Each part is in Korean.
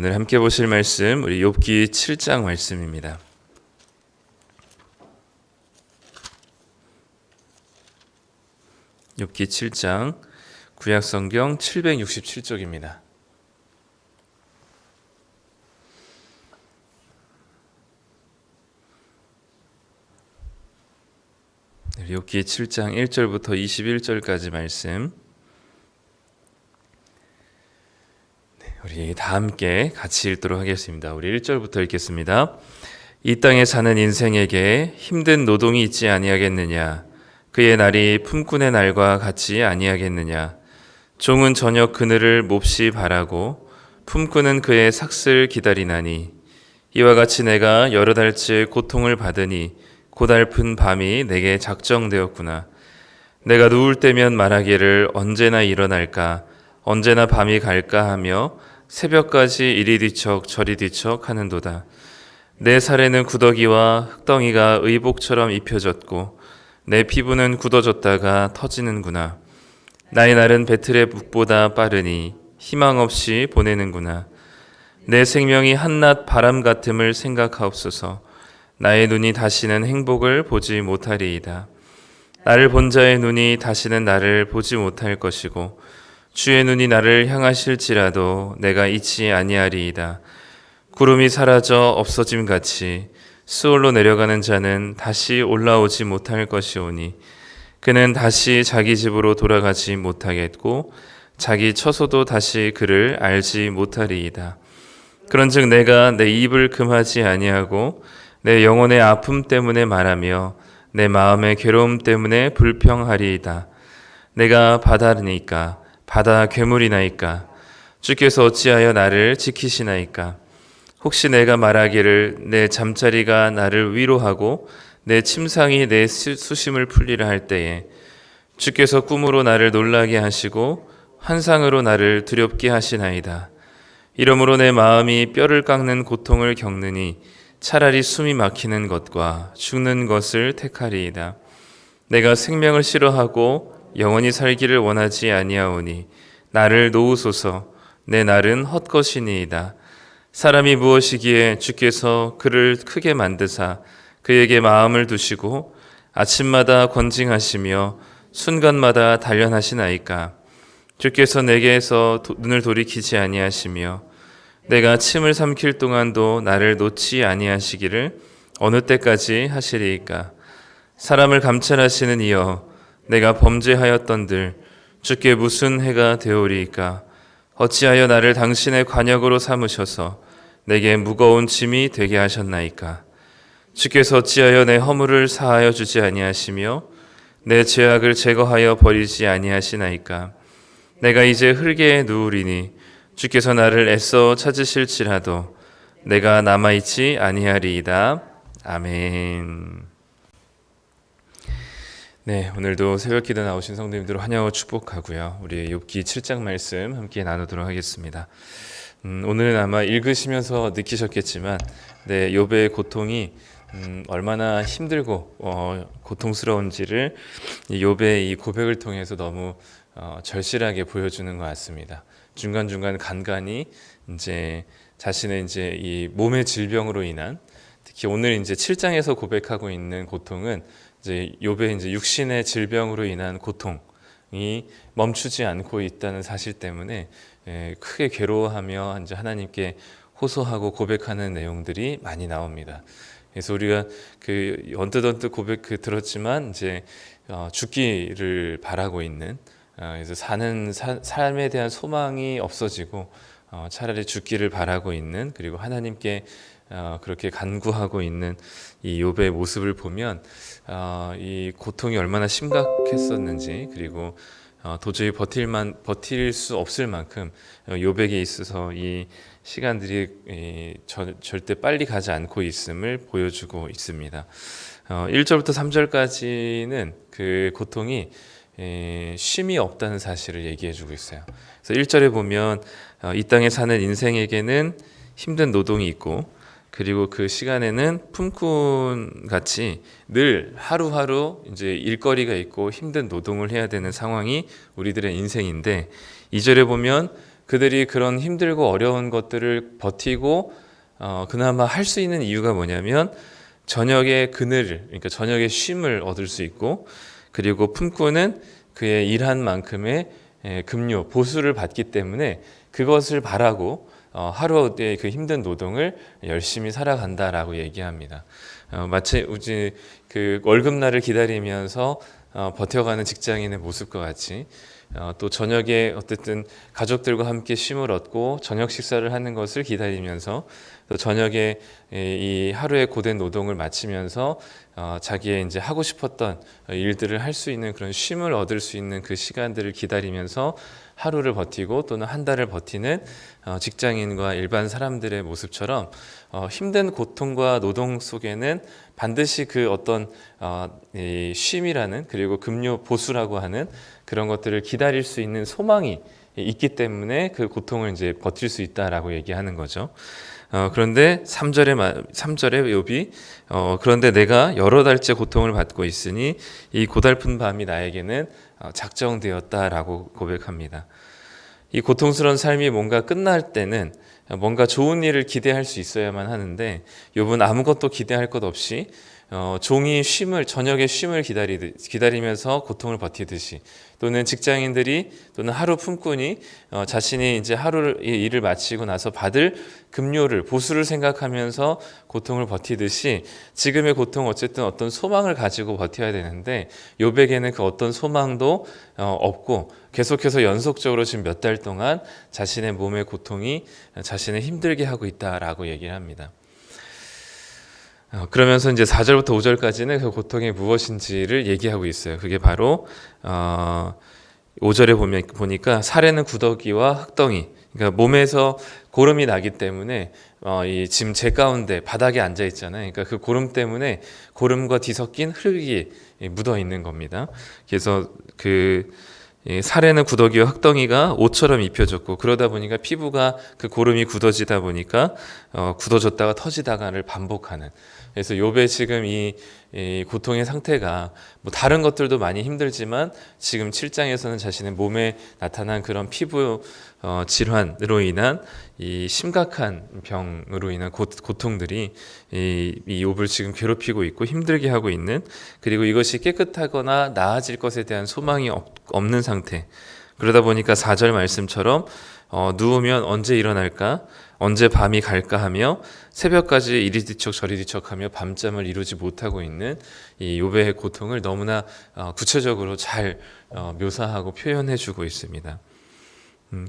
오늘 함께 보실 말씀 우리 욥기 7장 말씀입니다. 욥기 7장 구약성경 767쪽입니다. 욥기 7장 1절부터 21절까지 말씀 우리 다 함께 같이 읽도록 하겠습니다. 우리 1절부터 읽겠습니다. 이 땅에 사는 인생에게 힘든 노동이 있지 아니하겠느냐? 그의 날이 품꾼의 날과 같이 아니하겠느냐? 종은 저녁 그늘을 몹시 바라고 품꾼은 그의 삭슬 기다리나니 이와 같이 내가 여러 달째 고통을 받으니 고달픈 밤이 내게 작정되었구나. 내가 누울 때면 말하기를 언제나 일어날까 언제나 밤이 갈까 하며 새벽까지 이리 뒤척 저리 뒤척 하는도다. 내 살에는 구더기와 흙덩이가 의복처럼 입혀졌고 내 피부는 굳어졌다가 터지는구나. 나의 날은 배틀의 북보다 빠르니 희망 없이 보내는구나. 내 생명이 한낮 바람 같음을 생각하옵소서. 나의 눈이 다시는 행복을 보지 못하리이다. 나를 본 자의 눈이 다시는 나를 보지 못할 것이고 주의 눈이 나를 향하실지라도 내가 잊지 아니하리이다. 구름이 사라져 없어짐같이 수월로 내려가는 자는 다시 올라오지 못할 것이오니 그는 다시 자기 집으로 돌아가지 못하겠고 자기 처소도 다시 그를 알지 못하리이다. 그런즉 내가 내 입을 금하지 아니하고 내 영혼의 아픔 때문에 말하며 내 마음의 괴로움 때문에 불평하리이다. 내가 바다니까 바다 괴물이나이까 주께서 어찌하여 나를 지키시나이까. 혹시 내가 말하기를 내 잠자리가 나를 위로하고 내 침상이 내 수심을 풀리라 할 때에 주께서 꿈으로 나를 놀라게 하시고 환상으로 나를 두렵게 하시나이다. 이러므로 내 마음이 뼈를 깎는 고통을 겪느니 차라리 숨이 막히는 것과 죽는 것을 택하리이다. 내가 생명을 싫어하고 영원히 살기를 원하지 아니하오니 나를 놓으소서. 내 날은 헛것이니이다. 사람이 무엇이기에 주께서 그를 크게 만드사 그에게 마음을 두시고 아침마다 권징하시며 순간마다 단련하시나이까. 주께서 내게서 눈을 돌이키지 아니하시며 내가 침을 삼킬 동안도 나를 놓지 아니하시기를 어느 때까지 하시리이까. 사람을 감찰하시는 이여 내가 범죄하였던들 주께 무슨 해가 되오리이까. 어찌하여 나를 당신의 관역으로 삼으셔서 내게 무거운 짐이 되게 하셨나이까. 주께서 어찌하여 내 허물을 사하여 주지 아니하시며 내 죄악을 제거하여 버리지 아니하시나이까. 내가 이제 흙에 누우리니 주께서 나를 애써 찾으실지라도 내가 남아있지 아니하리이다. 아멘. 네, 오늘도 새벽기도 나오신 성도님들을 환영하고 축복하고요. 우리 욥기 7장 말씀 함께 나누도록 하겠습니다. 오늘은 아마 읽으시면서 느끼셨겠지만 네, 욥의 고통이 얼마나 힘들고 고통스러운지를 욥의 이 고백을 통해서 너무 절실하게 보여주는 것 같습니다. 중간중간 간간히 이제 자신의 이제 이 몸의 질병으로 인한 특히 오늘 이제 7장에서 고백하고 있는 고통은 이제 욥의 이제 육신의 질병으로 인한 고통이 멈추지 않고 있다는 사실 때문에 크게 괴로워하며 이제 하나님께 호소하고 고백하는 내용들이 많이 나옵니다. 그래서 우리가 그 언뜻 고백 들었지만 이제 죽기를 바라고 있는 그래서 사는 삶에 대한 소망이 없어지고 차라리 죽기를 바라고 있는 그리고 하나님께 그렇게 간구하고 있는 이 욥의 모습을 보면 이 고통이 얼마나 심각했었는지 그리고 도저히 버틸 수 없을 만큼 욥에게 있어서 이 시간들이 절대 빨리 가지 않고 있음을 보여주고 있습니다. 1절부터 3절까지는 그 고통이 쉼이 없다는 사실을 얘기해주고 있어요. 그래서 1절에 보면 이 땅에 사는 인생에게는 힘든 노동이 있고 그리고 그 시간에는 품꾼 같이 늘 하루하루 이제 일거리가 있고 힘든 노동을 해야 되는 상황이 우리들의 인생인데 2절에 보면 그들이 그런 힘들고 어려운 것들을 버티고 그나마 할 수 있는 이유가 뭐냐면 저녁에 그늘을, 그러니까 저녁에 쉼을 얻을 수 있고, 그리고 품꾼은 그의 일한 만큼의 급료, 보수를 받기 때문에 그것을 바라고 하루의 그 힘든 노동을 열심히 살아간다라고 얘기합니다. 마치 우리 그 월급날을 기다리면서 버텨가는 직장인의 모습과 같이 또 저녁에 어쨌든 가족들과 함께 쉼을 얻고 저녁 식사를 하는 것을 기다리면서 또 저녁에 이 하루의 고된 노동을 마치면서 자기의 이제 하고 싶었던 일들을 할 수 있는 그런 쉼을 얻을 수 있는 그 시간들을 기다리면서 하루를 버티고 또는 한 달을 버티는 직장인과 일반 사람들의 모습처럼 힘든 고통과 노동 속에는 반드시 그 어떤 이 쉼이라는, 그리고 급료 보수라고 하는 그런 것들을 기다릴 수 있는 소망이 있기 때문에 그 고통을 이제 버틸 수 있다라고 얘기하는 거죠. 그런데 3절에 욥이 그런데 내가 여러 달째 고통을 받고 있으니 이 고달픈 밤이 나에게는 작정되었다라고 고백합니다. 이 고통스러운 삶이 뭔가 끝날 때는 뭔가 좋은 일을 기대할 수 있어야만 하는데 욥은 아무것도 기대할 것 없이 종이 쉼을, 저녁에 쉼을 기다리면서 고통을 버티듯이, 또는 직장인들이 또는 하루 품꾼이 자신이 이제 하루 일을 마치고 나서 받을 급료를, 보수를 생각하면서 고통을 버티듯이 지금의 고통, 어쨌든 어떤 소망을 가지고 버텨야 되는데 욥에게는 그 어떤 소망도 없고 계속해서 연속적으로 지금 몇 달 동안 자신의 몸의 고통이 자신을 힘들게 하고 있다라고 얘기를 합니다. 그러면서 이제 4절부터 5절까지는 그 고통이 무엇인지를 얘기하고 있어요. 그게 바로 5절에 보니까 사례는 구더기와 흙덩이, 그러니까 몸에서 고름이 나기 때문에 이 지금 제 가운데 바닥에 앉아 있잖아요. 그러니까 그 고름 때문에 고름과 뒤섞인 흙이 묻어 있는 겁니다. 그래서 그 사례는 구더기와 흙덩이가 옷처럼 입혀졌고, 그러다 보니까 피부가 그 고름이 굳어지다 보니까 굳어졌다가 터지다가를 반복하는. 그래서 욥의 지금 이 고통의 상태가 뭐 다른 것들도 많이 힘들지만 지금 7장에서는 자신의 몸에 나타난 그런 피부 질환으로 인한 이 심각한 병으로 인한 고통들이 이 욥을 지금 괴롭히고 있고 힘들게 하고 있는, 그리고 이것이 깨끗하거나 나아질 것에 대한 소망이 없는 상태. 그러다 보니까 4절 말씀처럼 누우면 언제 일어날까, 언제 밤이 갈까 하며 새벽까지 이리 뒤척 저리 뒤척하며 밤잠을 이루지 못하고 있는 이 욥의 고통을 너무나 구체적으로 잘 묘사하고 표현해주고 있습니다.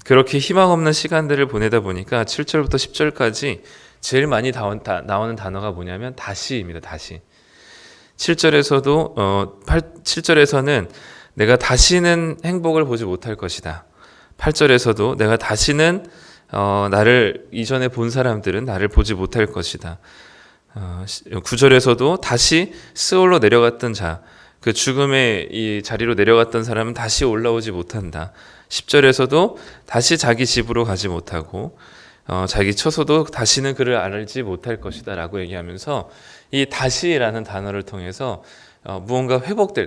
그렇게 희망 없는 시간들을 보내다 보니까 7절부터 10절까지 제일 많이 나오는 단어가 뭐냐면 다시입니다. 다시. 7절에서는 내가 다시는 행복을 보지 못할 것이다. 8절에서도 내가 다시는 나를 이전에 본 사람들은 나를 보지 못할 것이다. 9절에서도 다시 스올로 내려갔던 자, 그 죽음의 이 자리로 내려갔던 사람은 다시 올라오지 못한다. 10절에서도 다시 자기 집으로 가지 못하고 자기 처소도 다시는 그를 알지 못할 것이다 라고 얘기하면서 이 다시라는 단어를 통해서 무언가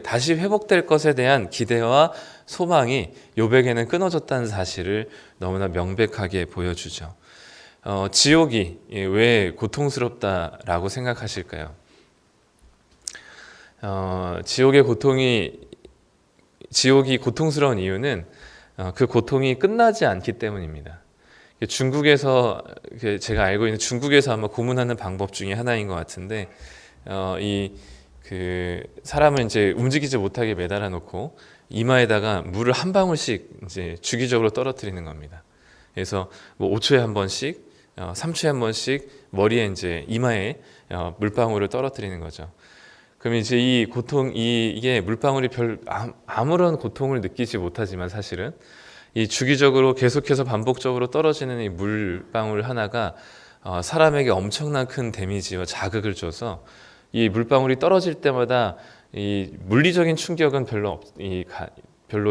다시 회복될 것에 대한 기대와 소망이 욥에게는 끊어졌다는 사실을 너무나 명백하게 보여주죠. 지옥이 왜 고통스럽다라고 생각하실까요? 지옥이 고통스러운 이유는 그 고통이 끝나지 않기 때문입니다. 중국에서, 제가 알고 있는 중국에서 아마 고문하는 방법 중에 하나인 것 같은데, 사람을 이제 움직이지 못하게 매달아 놓고 이마에다가 물을 한 방울씩 이제 주기적으로 떨어뜨리는 겁니다. 그래서 뭐 5초에 한 번씩, 3초에 한 번씩 머리에 이제 이마에 물방울을 떨어뜨리는 거죠. 그럼 이제 이 고통, 이게 물방울이 아무런 고통을 느끼지 못하지만 사실은 이 주기적으로 계속해서 반복적으로 떨어지는 이 물방울 하나가 사람에게 엄청난 큰 데미지와 자극을 줘서 이 물방울이 떨어질 때마다 이 물리적인 충격은 별로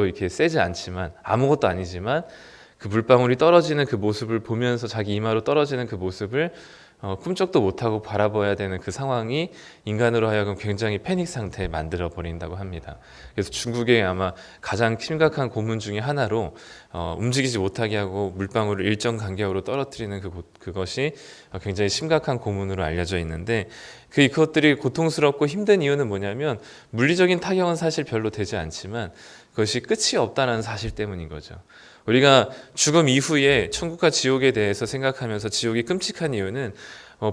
이렇게 세지 않지만, 아무것도 아니지만 그 물방울이 떨어지는 그 모습을 보면서 자기 이마로 떨어지는 그 모습을 꿈쩍도 못하고 바라봐야 되는 그 상황이 인간으로 하여금 굉장히 패닉 상태에 만들어 버린다고 합니다. 그래서 중국의 아마 가장 심각한 고문 중에 하나로 움직이지 못하게 하고 물방울을 일정 간격으로 떨어뜨리는 그것이 굉장히 심각한 고문으로 알려져 있는데, 그것들이 고통스럽고 힘든 이유는 뭐냐면 물리적인 타격은 사실 별로 되지 않지만 그것이 끝이 없다는 사실 때문인 거죠. 우리가 죽음 이후에 천국과 지옥에 대해서 생각하면서 지옥이 끔찍한 이유는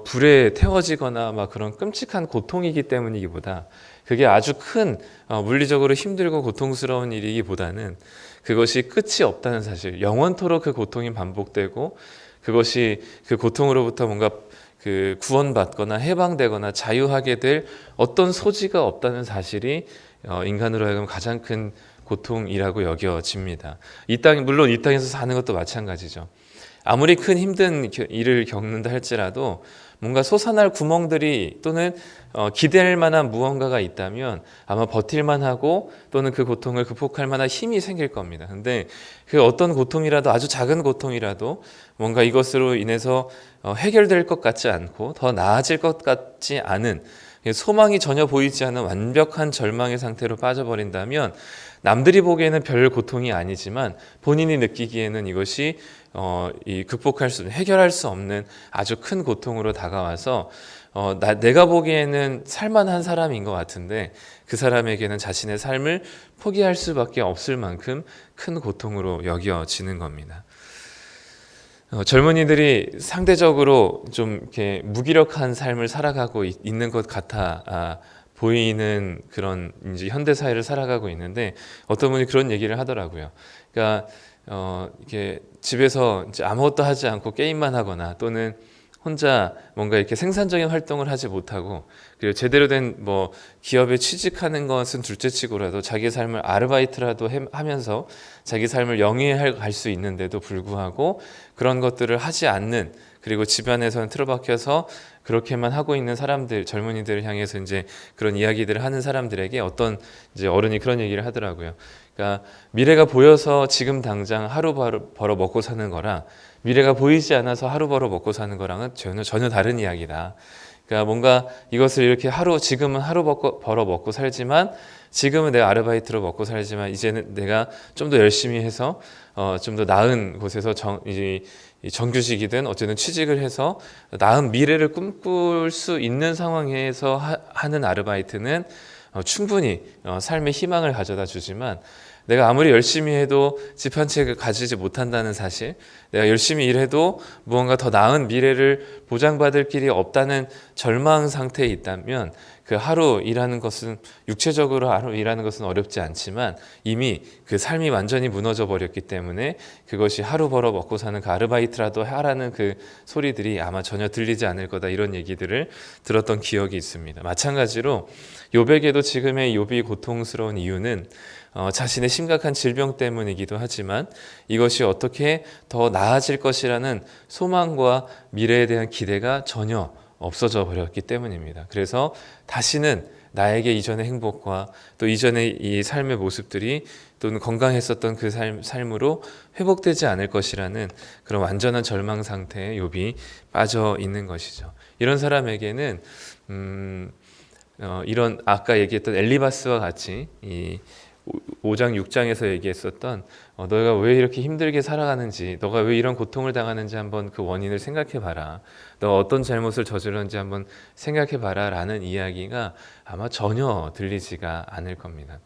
불에 태워지거나 막 그런 끔찍한 고통이기 때문이기보다, 그게 아주 큰 물리적으로 힘들고 고통스러운 일이기보다는 그것이 끝이 없다는 사실, 영원토록 그 고통이 반복되고 그것이 그 고통으로부터 뭔가 그 구원받거나 해방되거나 자유하게 될 어떤 소지가 없다는 사실이 인간으로 하여금 가장 큰 고통이라고 여겨집니다. 물론 이 땅에서 사는 것도 마찬가지죠. 아무리 큰 힘든 일을 겪는다 할지라도 뭔가 솟아날 구멍들이 또는 기댈 만한 무언가가 있다면 아마 버틸만 하고 또는 그 고통을 극복할 만한 힘이 생길 겁니다. 근데 그 어떤 고통이라도, 아주 작은 고통이라도 뭔가 이것으로 인해서 해결될 것 같지 않고 더 나아질 것 같지 않은, 소망이 전혀 보이지 않는 완벽한 절망의 상태로 빠져버린다면 남들이 보기에는 별 고통이 아니지만 본인이 느끼기에는 이것이 해결할 수 없는 아주 큰 고통으로 다가와서 내가 보기에는 살만한 사람인 것 같은데 그 사람에게는 자신의 삶을 포기할 수밖에 없을 만큼 큰 고통으로 여겨지는 겁니다. 젊은이들이 상대적으로 좀 이렇게 무기력한 삶을 살아가고 있는 것 같아 보이는 그런 이제 현대 사회를 살아가고 있는데, 어떤 분이 그런 얘기를 하더라고요. 그러니까 이렇게 집에서 이제 아무것도 하지 않고 게임만 하거나 또는 혼자 뭔가 이렇게 생산적인 활동을 하지 못하고, 그리고 제대로 된 뭐 기업에 취직하는 것은 둘째치고라도 자기 삶을 아르바이트라도 하면서 자기 삶을 영위할 수 있는데도 불구하고 그런 것들을 하지 않는, 그리고 집안에서는 틀어박혀서 그렇게만 하고 있는 사람들, 젊은이들을 향해서 이제 그런 이야기들을 하는 사람들에게 어떤 이제 어른이 그런 얘기를 하더라고요. 그러니까 미래가 보여서 지금 당장 하루 벌어 먹고 사는 거랑 미래가 보이지 않아서 하루 벌어 먹고 사는 거랑은 전혀 다른 이야기다. 그러니까 뭔가 이것을 이렇게 지금은 하루 벌어 먹고 살지만, 지금은 내가 아르바이트로 먹고 살지만 이제는 내가 좀 더 열심히 해서 좀 더 나은 곳에서 정규직이든 어쨌든 취직을 해서 나은 미래를 꿈꿀 수 있는 상황에서 하는 아르바이트는 충분히 삶의 희망을 가져다 주지만, 내가 아무리 열심히 해도 집 한 채를 가지지 못한다는 사실, 내가 열심히 일해도 무언가 더 나은 미래를 보장받을 길이 없다는 절망 상태에 있다면 그 하루 일하는 것은, 육체적으로 하루 일하는 것은 어렵지 않지만 이미 그 삶이 완전히 무너져 버렸기 때문에 그것이 하루 벌어 먹고 사는 그 아르바이트라도 하라는 그 소리들이 아마 전혀 들리지 않을 거다, 이런 얘기들을 들었던 기억이 있습니다. 마찬가지로 욥에게도 지금의 욥이 고통스러운 이유는 자신의 심각한 질병 때문이기도 하지만 이것이 어떻게 더 나아질 것이라는 소망과 미래에 대한 기대가 전혀 없어져 버렸기 때문입니다. 그래서 다시는 나에게 이전의 행복과 또 이전의 이 삶의 모습들이 또는 건강했었던 그 삶으로 회복되지 않을 것이라는 그런 완전한 절망 상태에 욥이 빠져 있는 것이죠. 이런 사람에게는 이런 아까 얘기했던 엘리바스와 같이 이 5장 6장에서 얘기했었던 너가 왜 이렇게 힘들게 살아가는지, 너가 왜 이런 고통을 당하는지 한번 그 원인을 생각해 봐라, 너가 어떤 잘못을 저질렀는지 한번 생각해 봐라 라는 이야기가 아마 전혀 들리지가 않을 겁니다.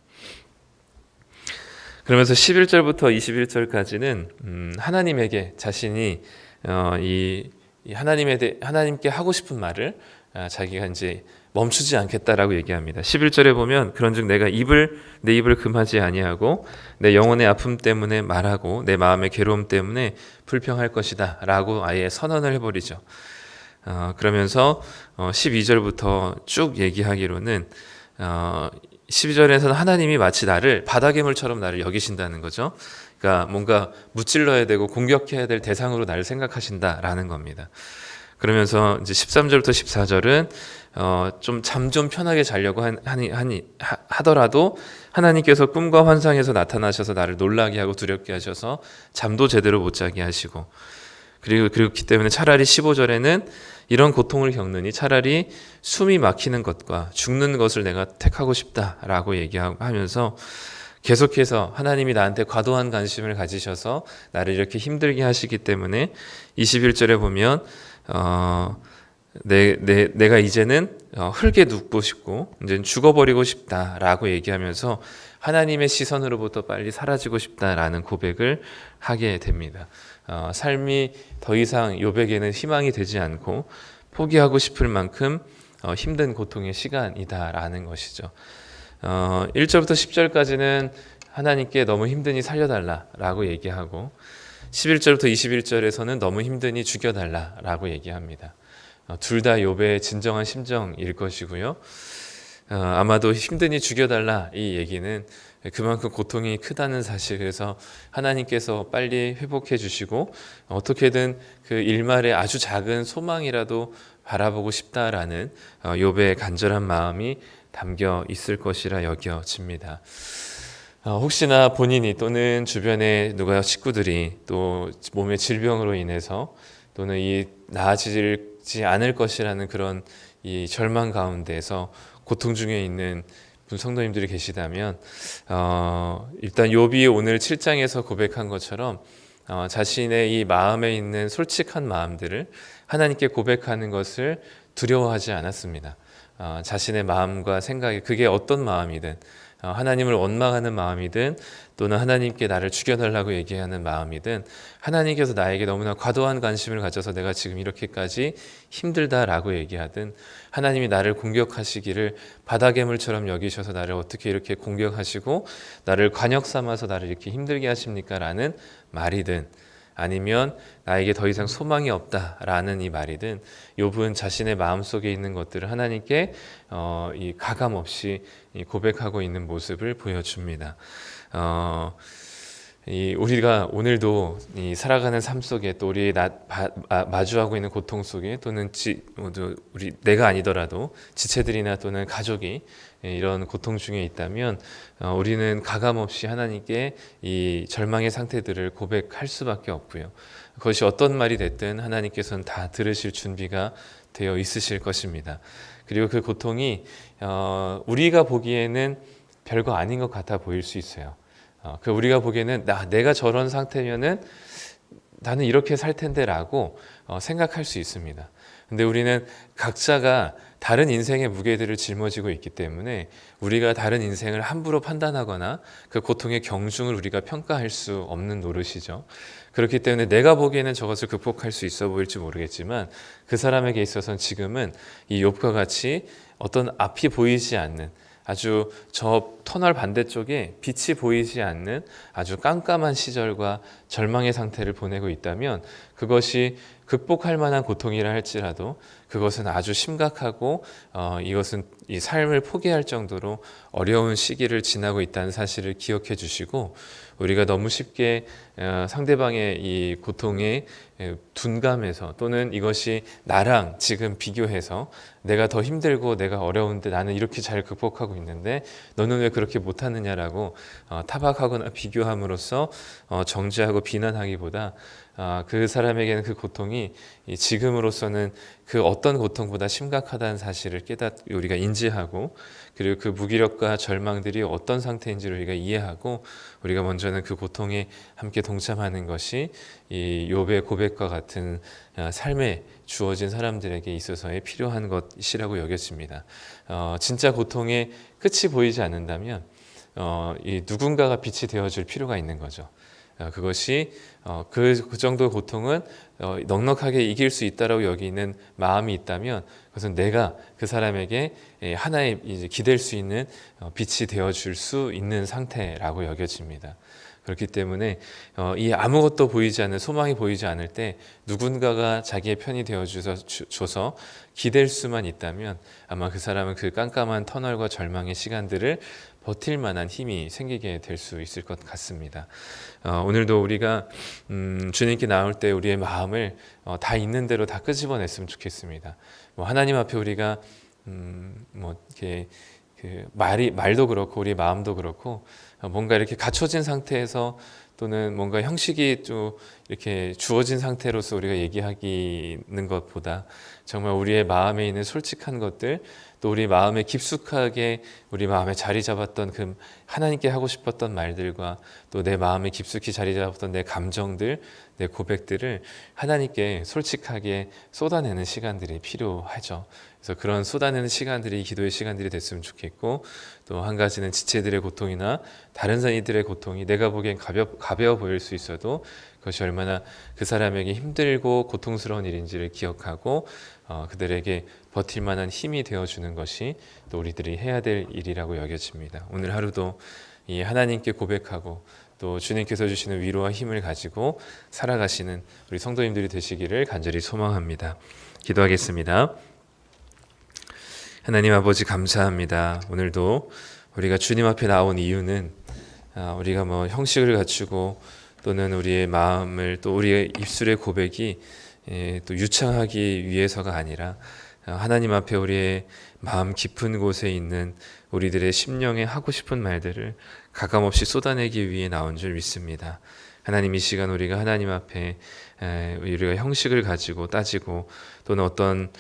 그러면서 11절부터 21절까지는 하나님에게 자신이 하나님께 하고 싶은 말을 자기가 이제 멈추지 않겠다라고 얘기합니다. 11절에 보면 그런즉 내가 내 입을 금하지 아니하고 내 영혼의 아픔 때문에 말하고 내 마음의 괴로움 때문에 불평할 것이다 라고 아예 선언을 해버리죠. 그러면서 12절부터 쭉 얘기하기로는 12절에서는 하나님이 마치 바다괴물처럼 나를 여기신다는 거죠. 그러니까 뭔가 무찔러야 되고 공격해야 될 대상으로 나를 생각하신다라는 겁니다. 그러면서 이제 13절부터 14절은 잠 좀 편하게 자려고 하더라도 하나님께서 꿈과 환상에서 나타나셔서 나를 놀라게 하고 두렵게 하셔서 잠도 제대로 못 자게 하시고, 그렇기 때문에 차라리 15절에는 이런 고통을 겪느니 차라리 숨이 막히는 것과 죽는 것을 내가 택하고 싶다라고 얘기하면서 계속해서 하나님이 나한테 과도한 관심을 가지셔서 나를 이렇게 힘들게 하시기 때문에 21절에 보면 내가 이제는 흙에 눕고 싶고 이제는 죽어버리고 싶다라고 얘기하면서 하나님의 시선으로부터 빨리 사라지고 싶다라는 고백을 하게 됩니다. 삶이 더 이상 욥에게는 희망이 되지 않고 포기하고 싶을 만큼 힘든 고통의 시간이다라는 것이죠. 1절부터 10절까지는 하나님께 너무 힘드니 살려달라라고 얘기하고 11절부터 21절에서는 너무 힘드니 죽여달라라고 얘기합니다. 둘 다 욥의 진정한 심정일 것이고요. 아마도 힘드니 죽여달라 이 얘기는 그만큼 고통이 크다는 사실, 그래서 하나님께서 빨리 회복해 주시고 어떻게든 그 일말의 아주 작은 소망이라도 바라보고 싶다라는 욥의 간절한 마음이 담겨 있을 것이라 여겨집니다. 혹시나 본인이 또는 주변의 누가 식구들이 또 몸의 질병으로 인해서 또는 이 나아지지 않을 것이라는 그런 이 절망 가운데서 고통 중에 있는 성도님들이 계시다면 일단 욥이 오늘 7장에서 고백한 것처럼 자신의 이 마음에 있는 솔직한 마음들을 하나님께 고백하는 것을 두려워하지 않았습니다. 자신의 마음과 생각이 그게 어떤 마음이든 하나님을 원망하는 마음이든 또는 하나님께 나를 죽여달라고 얘기하는 마음이든 하나님께서 나에게 너무나 과도한 관심을 가져서 내가 지금 이렇게까지 힘들다라고 얘기하든 하나님이 나를 공격하시기를 바다괴물처럼 여기셔서 나를 어떻게 이렇게 공격하시고 나를 관역 삼아서 나를 이렇게 힘들게 하십니까? 라는 말이든 아니면 나에게 더 이상 소망이 없다라는 이 말이든 욥은 자신의 마음속에 있는 것들을 하나님께 이 가감 없이 고백하고 있는 모습을 보여줍니다. 우리가 오늘도 이 살아가는 삶 속에 또 우리 마주하고 있는 고통 속에 또는 우리 내가 아니더라도 지체들이나 또는 가족이 이런 고통 중에 있다면 우리는 가감없이 하나님께 이 절망의 상태들을 고백할 수밖에 없고요. 그것이 어떤 말이 됐든 하나님께서는 다 들으실 준비가 되어 있으실 것입니다. 그리고 그 고통이 우리가 보기에는 별거 아닌 것 같아 보일 수 있어요. 우리가 보기에는 내가 저런 상태면은 나는 이렇게 살 텐데라고 생각할 수 있습니다. 근데 우리는 각자가 다른 인생의 무게들을 짊어지고 있기 때문에 우리가 다른 인생을 함부로 판단하거나 그 고통의 경중을 우리가 평가할 수 없는 노릇이죠. 그렇기 때문에 내가 보기에는 저것을 극복할 수 있어 보일지 모르겠지만 그 사람에게 있어서는 지금은 이 욥과 같이 어떤 앞이 보이지 않는 아주 저 터널 반대쪽에 빛이 보이지 않는 아주 깜깜한 시절과 절망의 상태를 보내고 있다면 그것이 극복할 만한 고통이라 할지라도 그것은 아주 심각하고 이것은 이 삶을 포기할 정도로 어려운 시기를 지나고 있다는 사실을 기억해 주시고 우리가 너무 쉽게 상대방의 이 고통에 둔감해서 또는 이것이 나랑 지금 비교해서 내가 더 힘들고 내가 어려운데 나는 이렇게 잘 극복하고 있는데 너는 왜 그렇게 못하느냐라고 타박하거나 비교함으로써 정죄하고 비난하기보다 그 사람에게는 그 고통이 지금으로서는 그 어떤 고통보다 심각하다는 사실을 우리가 인지하고 그리고 그 무기력과 절망들이 어떤 상태인지를 우리가 이해하고 우리가 먼저는 그 고통에 함께 동참하는 것이 이 욥의 고백과 같은 삶에 주어진 사람들에게 있어서의 필요한 것이라고 여겨집니다. 진짜 고통의 끝이 보이지 않는다면 이 누군가가 빛이 되어줄 필요가 있는 거죠. 그것이 그 정도의 고통은 넉넉하게 이길 수 있다라고 여기는 마음이 있다면 그것은 내가 그 사람에게 하나의 이제 기댈 수 있는 빛이 되어줄 수 있는 상태라고 여겨집니다. 그렇기 때문에 이 아무것도 보이지 않는 소망이 보이지 않을 때 누군가가 자기의 편이 되어줘서 기댈 수만 있다면 아마 그 사람은 그 깜깜한 터널과 절망의 시간들을 버틸 만한 힘이 생기게 될 수 있을 것 같습니다. 오늘도 우리가 주님께 나올 때 우리의 마음을 다 있는 대로 다 끄집어냈으면 좋겠습니다. 하나님 앞에 우리가 이렇게 말도 그렇고 우리 마음도 그렇고 뭔가 이렇게 갖춰진 상태에서 또는 뭔가 형식이 좀 이렇게 주어진 상태로서 우리가 얘기하기는 것보다 정말 우리의 마음에 있는 솔직한 것들, 또 우리 마음에 깊숙하게 우리 마음에 자리 잡았던 그 하나님께 하고 싶었던 말들과 또 내 마음에 깊숙이 자리 잡았던 내 감정들, 내 고백들을 하나님께 솔직하게 쏟아내는 시간들이 필요하죠. 그래서 그런 쏟아내는 시간들이 기도의 시간들이 됐으면 좋겠고, 또 한 가지는 지체들의 고통이나 다른 이들의 고통이 내가 보기엔 가벼워 보일 수 있어도 그것이 얼마나 그 사람에게 힘들고 고통스러운 일인지를 기억하고 그들에게 버틸 만한 힘이 되어주는 것이 또 우리들이 해야 될 일이라고 여겨집니다. 오늘 하루도 이 하나님께 고백하고 또 주님께서 주시는 위로와 힘을 가지고 살아가시는 우리 성도님들이 되시기를 간절히 소망합니다. 기도하겠습니다. 하나님 아버지 감사합니다. 오늘도 우리가 주님 앞에 나온 이유는 우리가 뭐 형식을 갖추고 또는 우리의 마음을 또 우리의 입술의 고백이 또 유창하기 위해서가 아니라 하나님 앞에 우리의 마음 깊은 곳에 있는 우리들의 심령에 하고 싶은 말들을 가감없이 쏟아내기 위해 나온 줄 믿습니다. 하나님, 이 시간 우리가 하나님 앞에 우리가 형식을 가지고 따지고 또는 어떤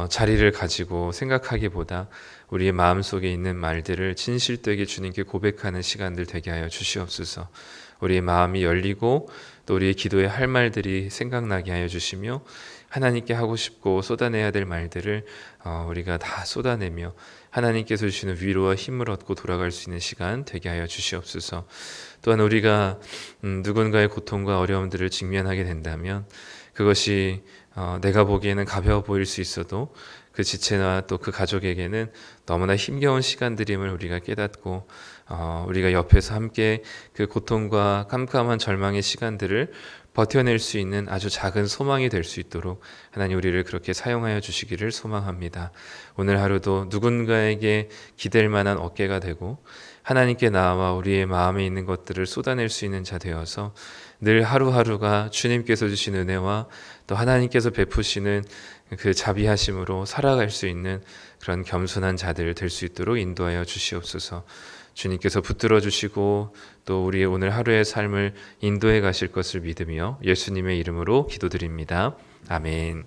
자리를 가지고 생각하기보다 우리의 마음속에 있는 말들을 진실되게 주님께 고백하는 시간들 되게 하여 주시옵소서. 우리의 마음이 열리고 또 우리의 기도에 할 말들이 생각나게 하여 주시며 하나님께 하고 싶고 쏟아내야 될 말들을 우리가 다 쏟아내며 하나님께서 주시는 위로와 힘을 얻고 돌아갈 수 있는 시간 되게 하여 주시옵소서. 또한 우리가 누군가의 고통과 어려움들을 직면하게 된다면 그것이 내가 보기에는 가벼워 보일 수 있어도 그 지체나 또 그 가족에게는 너무나 힘겨운 시간들임을 우리가 깨닫고 우리가 옆에서 함께 그 고통과 깜깜한 절망의 시간들을 버텨낼 수 있는 아주 작은 소망이 될 수 있도록 하나님 우리를 그렇게 사용하여 주시기를 소망합니다. 오늘 하루도 누군가에게 기댈 만한 어깨가 되고 하나님께 나아와 우리의 마음에 있는 것들을 쏟아낼 수 있는 자 되어서 늘 하루하루가 주님께서 주신 은혜와 또 하나님께서 베푸시는 그 자비하심으로 살아갈 수 있는 그런 겸손한 자들 될 수 있도록 인도하여 주시옵소서. 주님께서 붙들어 주시고 또 우리의 오늘 하루의 삶을 인도해 가실 것을 믿으며 예수님의 이름으로 기도드립니다. 아멘.